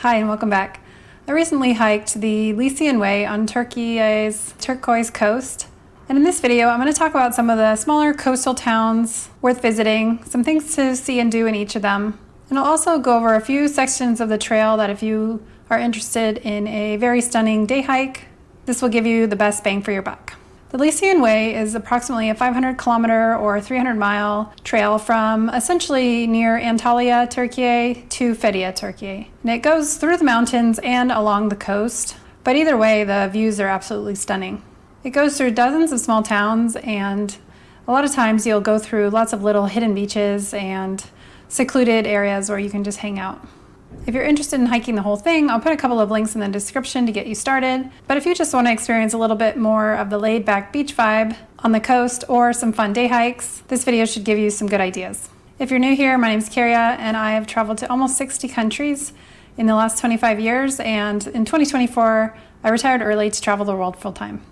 Hi and welcome back. I recently hiked the Lycian Way on Turkey's Turquoise Coast. And in this video, I'm going to talk about some of the smaller coastal towns worth visiting, some things to see and do in each of them. And I'll also go over a few sections of the trail that if you are interested in a very stunning day hike, this will give you the best bang for your buck. The Lycian Way is approximately a 500 kilometer or 300 mile trail from essentially near Antalya, Turkey to Fethiye, Turkey. And it goes through the mountains and along the coast, but either way, the views are absolutely stunning. It goes through dozens of small towns, and a lot of times you'll go through lots of little hidden beaches and secluded areas where you can just hang out. If you're interested in hiking the whole thing, I'll put a couple of links in the description to get you started. But if you just want to experience a little bit more of the laid-back beach vibe on the coast or some fun day hikes, this video should give you some good ideas. If you're new here, my name's Keria, and I have traveled to almost 60 countries in the last 25 years, and in 2024, I retired early to travel the world full-time.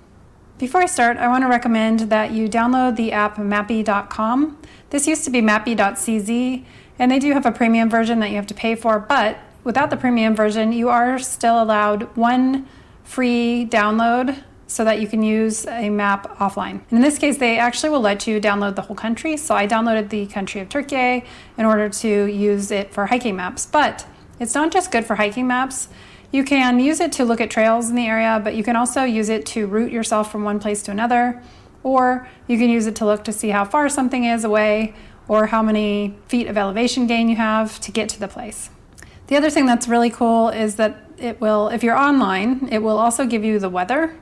Before I start, I want to recommend that you download the app mappy.com. This used to be mappy.cz, and they do have a premium version that you have to pay for, but without the premium version, you are still allowed one free download so that you can use a map offline. And in this case, they actually will let you download the whole country. So I downloaded the country of Turkey in order to use it for hiking maps. But it's not just good for hiking maps. You can use it to look at trails in the area, but you can also use it to route yourself from one place to another, or you can use it to look to see how far something is away or how many feet of elevation gain you have to get to the place. The other thing that's really cool is that it will, if you're online, it will also give you the weather.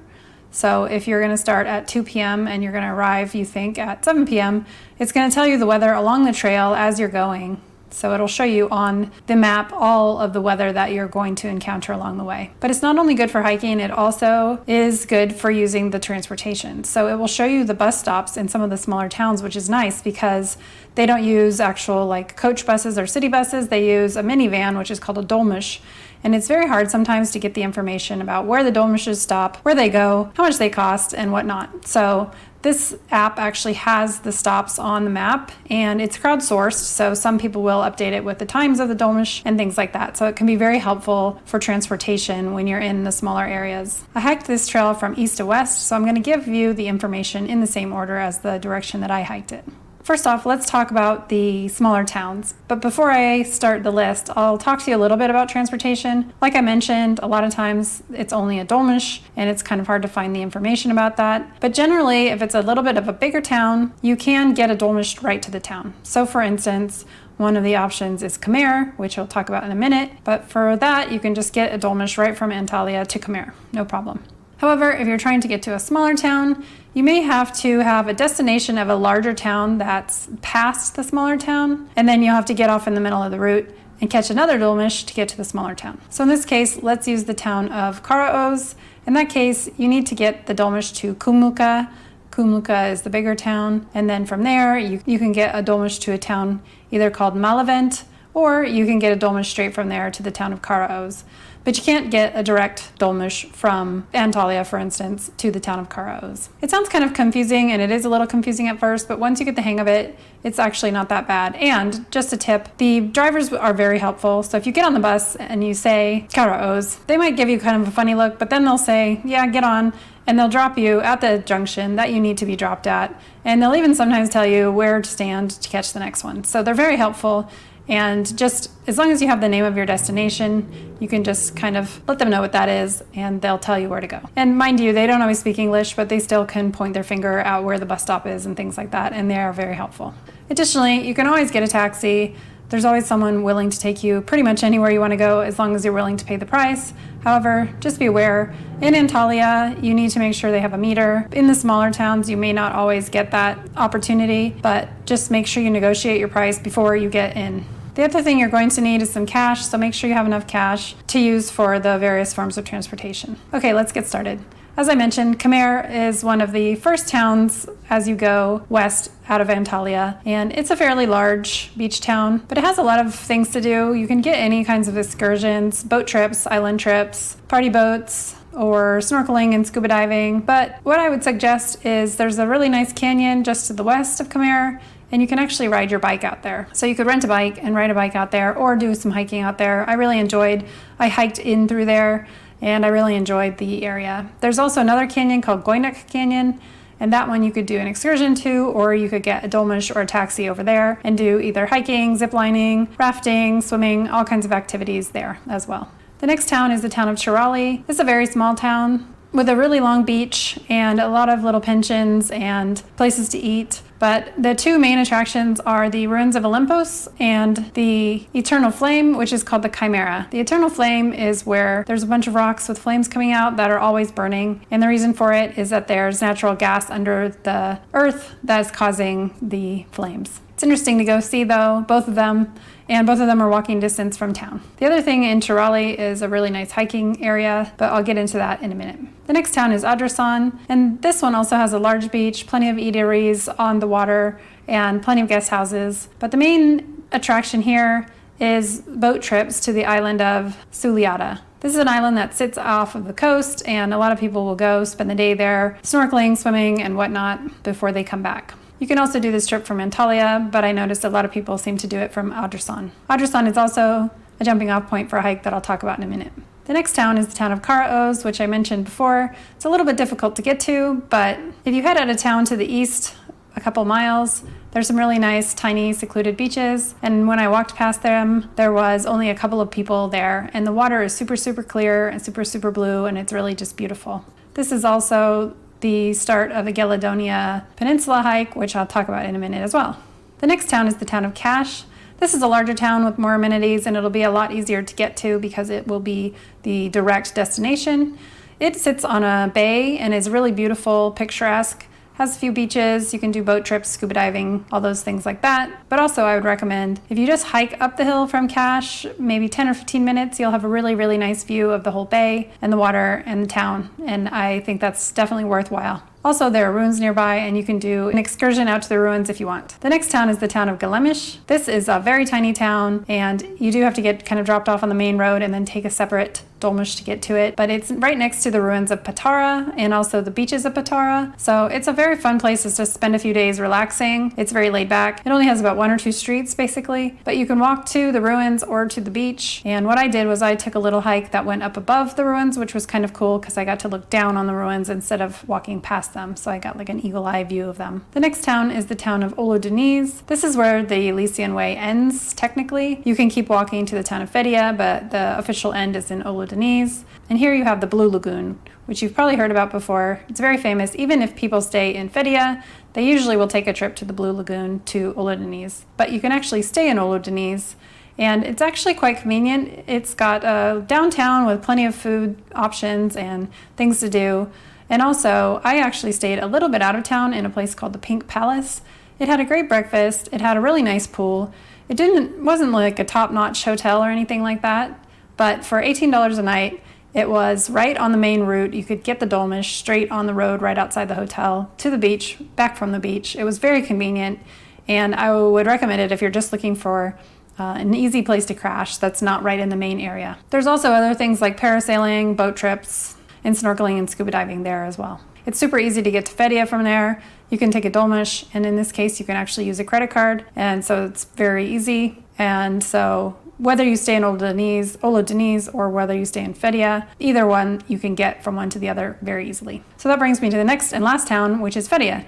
So if you're going to start at 2 p.m. and you're going to arrive, you think, at 7 p.m., it's going to tell you the weather along the trail as you're going. So it'll show you on the map all of the weather that you're going to encounter along the way. But it's not only good for hiking, it also is good for using the transportation. So it will show you the bus stops in some of the smaller towns, which is nice because they don't use actual like coach buses or city buses. They use a minivan, which is called a dolmuş. And it's very hard sometimes to get the information about where the dolmuşes stop, where they go, how much they cost, and whatnot. So this app actually has the stops on the map, and it's crowdsourced, so some people will update it with the times of the dolmuş and things like that. So it can be very helpful for transportation when you're in the smaller areas. I hiked this trail from east to west, so I'm going to give you the information in the same order as the direction that I hiked it. First off, let's talk about the smaller towns. But before I start the list, I'll talk to you a little bit about transportation. Like I mentioned, a lot of times it's only a dolmuş, and it's kind of hard to find the information about that. But generally, if it's a little bit of a bigger town, you can get a dolmuş right to the town. So for instance, one of the options is Kemer, which we'll talk about in a minute. But for that, you can just get a dolmuş right from Antalya to Kemer, no problem. However, if you're trying to get to a smaller town, you may have to have a destination of a larger town that's past the smaller town, and then you'll have to get off in the middle of the route and catch another dolmuş to get to the smaller town. So in this case, let's use the town of Karaöz. In that case, you need to get the dolmuş to Kumluca. Kumluca is the bigger town, and then from there, you can get a dolmuş to a town either called Malevent, or you can get a dolmuş straight from there to the town of Karaöz. But you can't get a direct dolmuş from Antalya, for instance, to the town of Karaöz. It sounds kind of confusing, and it is a little confusing at first, but once you get the hang of it, it's actually not that bad. And just a tip, the drivers are very helpful. So if you get on the bus and you say Karaöz, they might give you kind of a funny look, but then they'll say, yeah, get on, and they'll drop you at the junction that you need to be dropped at. And they'll even sometimes tell you where to stand to catch the next one. So they're very helpful. And just as long as you have the name of your destination, you can just kind of let them know what that is, and they'll tell you where to go. And mind you, they don't always speak English, but they still can point their finger out where the bus stop is and things like that, and they are very helpful. Additionally, you can always get a taxi. There's always someone willing to take you pretty much anywhere you want to go as long as you're willing to pay the price. However, just be aware, in Antalya, you need to make sure they have a meter. In the smaller towns, you may not always get that opportunity, but just make sure you negotiate your price before you get in. The other thing you're going to need is some cash, so make sure you have enough cash to use for the various forms of transportation. Okay, let's get started. As I mentioned, Kemer is one of the first towns as you go west out of Antalya, and it's a fairly large beach town, but it has a lot of things to do. You can get any kinds of excursions, boat trips, island trips, party boats, or snorkeling and scuba diving. But what I would suggest is there's a really nice canyon just to the west of Kemer, and you can actually ride your bike out there. So you could rent a bike and ride a bike out there or do some hiking out there. I hiked in through there and I really enjoyed the area. There's also another canyon called Goynak Canyon, and that one you could do an excursion to, or you could get a dolmuş or a taxi over there and do either hiking, zip lining, rafting, swimming, all kinds of activities there as well. The next town is the town of Çıralı. It's a very small town with a really long beach and a lot of little pensions and places to eat. But the two main attractions are the ruins of Olympus and the eternal flame, which is called the Kemer. The eternal flame is where there's a bunch of rocks with flames coming out that are always burning. And the reason for it is that there's natural gas under the earth that is causing the flames. It's interesting to go see though, both of them, and both of them are walking distance from town. The other thing in Cirali is a really nice hiking area, but I'll get into that in a minute. The next town is Adrasan, and this one also has a large beach, plenty of eateries on the water, and plenty of guest houses. But the main attraction here is boat trips to the island of Suliata. This is an island that sits off of the coast, and a lot of people will go spend the day there, snorkeling, swimming, and whatnot before they come back. You can also do this trip from Antalya, but I noticed a lot of people seem to do it from Adrasan. Adrasan is also a jumping off point for a hike that I'll talk about in a minute. The next town is the town of Karaöz, which I mentioned before. It's a little bit difficult to get to, but if you head out of town to the east a couple miles, there's some really nice, tiny, secluded beaches. And when I walked past them, there was only a couple of people there, and the water is super, super clear and super, super blue, and it's really just beautiful. This is also the start of the Gelidonya Penninsula hike, which I'll talk about in a minute as well. The next town is the town of Kaş. This is a larger town with more amenities, and it'll be a lot easier to get to because it will be the direct destination. It sits on a bay and is really beautiful, picturesque, has a few beaches, you can do boat trips, scuba diving, all those things like that. But also I would recommend, if you just hike up the hill from Kaş, maybe 10 or 15 minutes, you'll have a really, really nice view of the whole bay and the water and the town. And I think that's definitely worthwhile. Also, there are ruins nearby, and you can do an excursion out to the ruins if you want. The next town is the town of Gelemis. This is a very tiny town, and you do have to get kind of dropped off on the main road and then take a separate dolmuş to get to it. But it's right next to the ruins of Patara and also the beaches of Patara. So it's a very fun place to just spend a few days relaxing. It's very laid back. It only has about 1 or 2 streets, basically. But you can walk to the ruins or to the beach. And what I did was I took a little hike that went up above the ruins, which was kind of cool because I got to look down on the ruins instead of walking past them, so I got like an eagle eye view of them. The next town is the town of Oludeniz. This is where the Lycian Way ends, technically. You can keep walking to the town of Fethiye, but the official end is in Oludeniz. And here you have the Blue Lagoon, which you've probably heard about before. It's very famous. Even if people stay in Fethiye, they usually will take a trip to the Blue Lagoon to Oludeniz. But you can actually stay in Oludeniz, and it's actually quite convenient. It's got a downtown with plenty of food options and things to do. And also, I actually stayed a little bit out of town in a place called the Pink Palace. It had a great breakfast. It had a really nice pool. It wasn't like a top-notch hotel or anything like that, but for $18 a night, it was right on the main route. You could get the dolmuş straight on the road right outside the hotel to the beach, back from the beach. It was very convenient, and I would recommend it if you're just looking for an easy place to crash that's not right in the main area. There's also other things like parasailing, boat trips, and snorkeling and scuba diving there as well. It's super easy to get to Fethiye from there. You can take a dolmuş, and in this case, you can actually use a credit card, and so it's very easy. And so whether you stay in Oludeniz or whether you stay in Fethiye, either one you can get from one to the other very easily. So that brings me to the next and last town, which is Fethiye.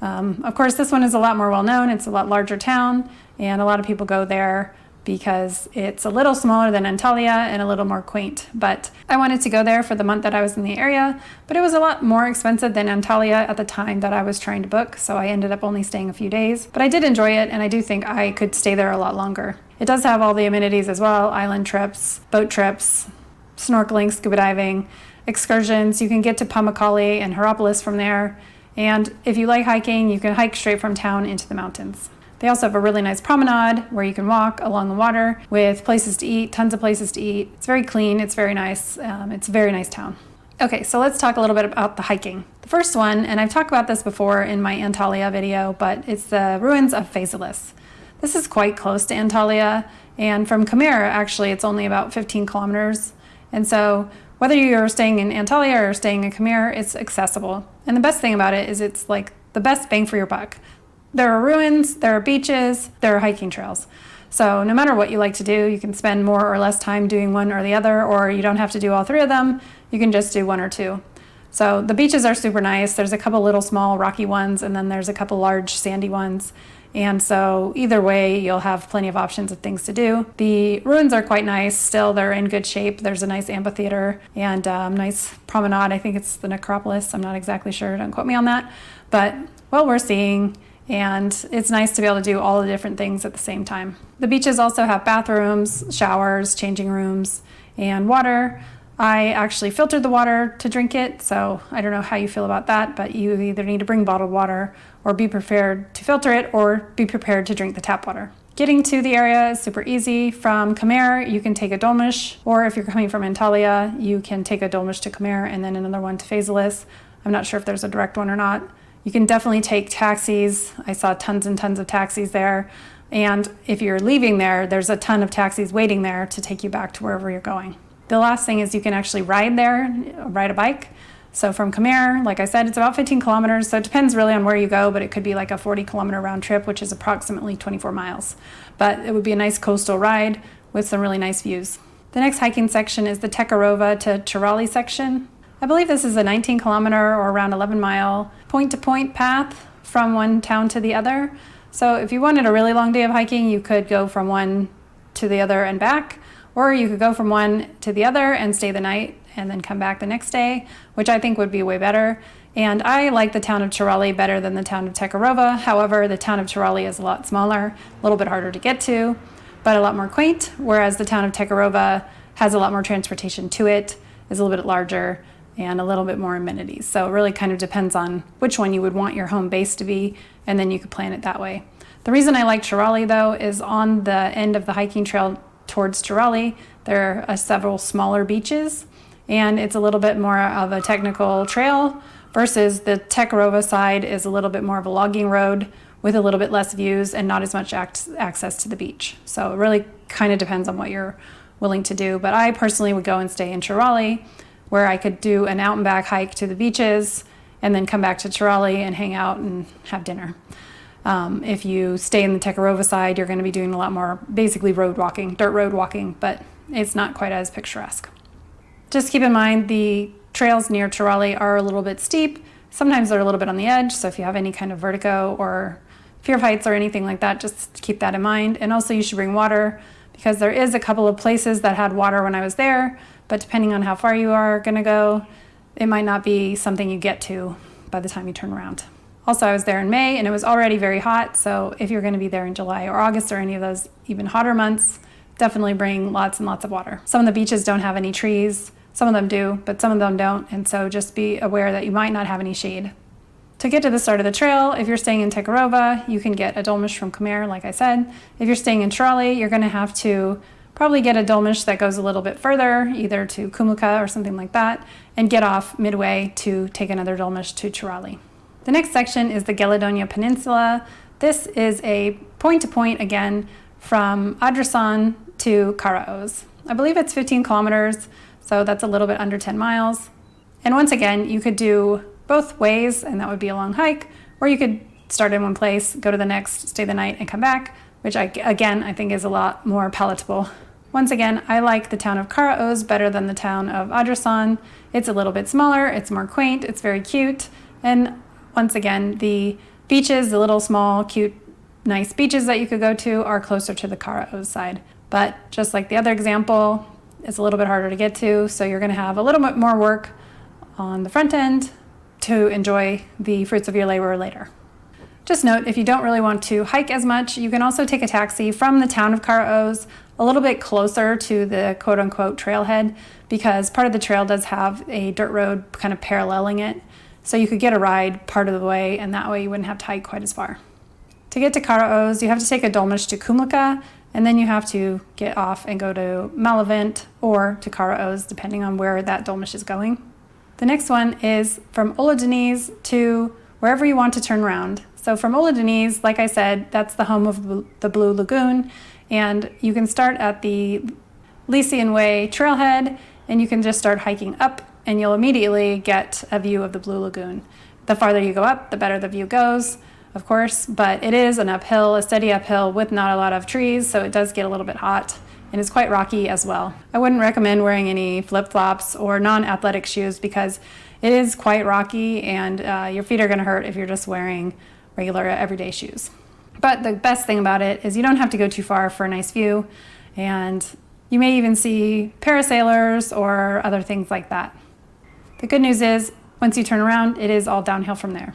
Of course, this one is a lot more well-known. It's a lot larger town, and a lot of people go there because it's a little smaller than Antalya and a little more quaint. But I wanted to go there for the month that I was in the area, but it was a lot more expensive than Antalya at the time that I was trying to book, so I ended up only staying a few days. But I did enjoy it, and I do think I could stay there a lot longer. It does have all the amenities as well: island trips, boat trips, snorkeling, scuba diving, excursions. You can get to Pamukkale and Hierapolis from there, and if you like hiking, you can hike straight from town into the mountains. They also have a really nice promenade where you can walk along the water with places to eat, tons of places to eat. It's very clean, it's very nice, it's a very nice town. Okay, so let's talk a little bit about the hiking. The first one, and I've talked about this before in my Antalya video, but it's the ruins of Phaselis. This is quite close to Antalya, and from Kemer, actually, it's only about 15 kilometers. And so whether you're staying in Antalya or staying in Kemer, it's accessible. And the best thing about it is it's like the best bang for your buck. There are ruins, there are beaches, there are hiking trails. So no matter what you like to do, you can spend more or less time doing one or the other, or you don't have to do all three of them. You can just do one or two. So the beaches are super nice. There's a couple little small rocky ones, and then there's a couple large sandy ones. And so either way, you'll have plenty of options of things to do. The ruins are quite nice. Still, they're in good shape. There's a nice amphitheater and nice promenade. I think it's the necropolis. I'm not exactly sure. Don't quote me on that. But well worth seeing. And it's nice to be able to do all the different things at the same time. The beaches also have bathrooms, showers, changing rooms, and water. I actually filtered the water to drink it, so I don't know how you feel about that, but you either need to bring bottled water or be prepared to filter it or be prepared to drink the tap water. Getting to the area is super easy. From Kemer, you can take a dolmuş, or if you're coming from Antalya, you can take a dolmuş to Kemer and then another one to Phaselis. I'm not sure if there's a direct one or not. You can definitely take taxis. I saw tons and tons of taxis there. And if you're leaving there, there's a ton of taxis waiting there to take you back to wherever you're going. The last thing is you can actually ride there, ride a bike. So from Kemer, like I said, it's about 15 kilometers. So it depends really on where you go, but it could be like a 40-kilometer round trip, which is approximately 24 miles. But it would be a nice coastal ride with some really nice views. The next hiking section is the Tekirova to Çıralı section. I believe this is a 19-kilometer or around 11-mile point-to-point path from one town to the other. So if you wanted a really long day of hiking, you could go from one to the other and back, or you could go from one to the other and stay the night and then come back the next day, which I think would be way better. And I like the town of Cirali better than the town of Tekirova. However, the town of Cirali is a lot smaller, a little bit harder to get to, but a lot more quaint, whereas the town of Tekirova has a lot more transportation to it, is a little bit larger, and a little bit more amenities. So it really kind of depends on which one you would want your home base to be, and then you could plan it that way. The reason I like Çıralı though is on the end of the hiking trail towards Çıralı, there are several smaller beaches, and it's a little bit more of a technical trail versus the Tekirova side is a little bit more of a logging road with a little bit less views and not as much access to the beach. So it really kind of depends on what you're willing to do. But I personally would go and stay in Çıralı, where I could do an out and back hike to the beaches and then come back to Çıralı and hang out and have dinner. If you stay in the Tekirova side, you're going to be doing a lot more basically road walking, dirt road walking, but it's not quite as picturesque. Just keep in mind the trails near Çıralı are a little bit steep. Sometimes they're a little bit on the edge, so if you have any kind of vertigo or fear of heights or anything like that, just keep that in mind. And also you should bring water, because there is a couple of places that had water when I was there, but depending on how far you are going to go, it might not be something you get to by the time you turn around. Also, I was there in May and it was already very hot, so if you're going to be there in July or August or any of those even hotter months, definitely bring lots and lots of water. Some of the beaches don't have any trees, some of them do, but some of them don't, and so just be aware that you might not have any shade. To get to the start of the trail, if you're staying in Tekirova, you can get a dolmuş from Kemer, like I said. If you're staying in Çıralı, you're going to have to probably get a dolmuş that goes a little bit further, either to Kumluca or something like that, and get off midway to take another dolmuş to Çıralı. The next section is the Gelidonya Peninsula. This is a point-to-point again from Adrasan to Karaöz. I believe it's 15 kilometers, so that's a little bit under 10 miles. And once again, you could do both ways, and that would be a long hike, or you could start in one place, go to the next, stay the night, and come back, which I think is a lot more palatable. Once again, I like the town of Karaöz better than the town of Adrasan. It's a little bit smaller, it's more quaint, it's very cute, and once again, the beaches, the little small, cute, nice beaches that you could go to are closer to the Karaöz side. But just like the other example, it's a little bit harder to get to, so you're going to have a little bit more work on the front end to enjoy the fruits of your labor later. Just note, if you don't really want to hike as much, you can also take a taxi from the town of Karaöz a little bit closer to the quote-unquote trailhead, because part of the trail does have a dirt road kind of paralleling it. So you could get a ride part of the way, and that way you wouldn't have to hike quite as far. To get to Karaöz, you have to take a dolmuş to Kumluca, and then you have to get off and go to Malavent or to Karaöz, depending on where that dolmuş is going. The next one is from Oludeniz to wherever you want to turn around. So from Oludeniz, like I said, that's the home of the Blue Lagoon, and you can start at the Lycian Way trailhead, and you can just start hiking up, and you'll immediately get a view of the Blue Lagoon. The farther you go up, the better the view goes. of course, but it is an uphill, a steady uphill with not a lot of trees, so it does get a little bit hot, and it's quite rocky as well. I wouldn't recommend wearing any flip-flops or non-athletic shoes because it is quite rocky, and your feet are going to hurt if you're just wearing regular everyday shoes. But the best thing about it is you don't have to go too far for a nice view, and you may even see parasailers or other things like that. The good news is, once you turn around, it is all downhill from there.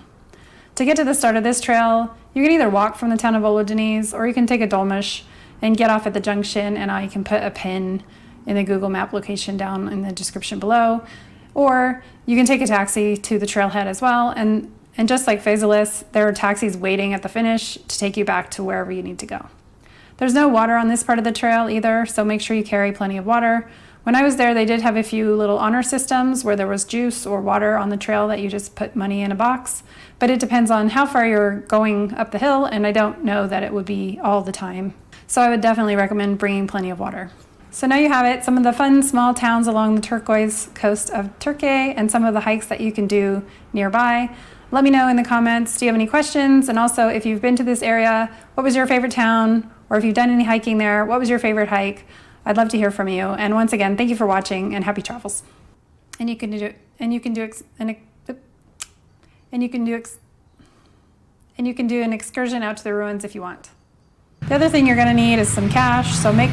To get to the start of this trail, you can either walk from the town of Oludeniz, or you can take a dolmuş and get off at the junction, and I can put a pin in the Google Map location down in the description below. Or you can take a taxi to the trailhead as well, and just like Phaselis, there are taxis waiting at the finish to take you back to wherever you need to go. There's no water on this part of the trail either, so make sure you carry plenty of water. When I was there, they did have a few little honor systems where there was juice or water on the trail that you just put money in a box, but it depends on how far you're going up the hill, and I don't know that it would be all the time. So I would definitely recommend bringing plenty of water. So now you have it, some of the fun small towns along the turquoise coast of Turkey and some of the hikes that you can do nearby. Let me know in the comments, do you have any questions? And also, if you've been to this area, what was your favorite town? Or if you've done any hiking there, what was your favorite hike? I'd love to hear from you. And once again, thank you for watching and happy travels. And you can do an excursion out to the ruins if you want. The other thing you're going to need is some cash, so make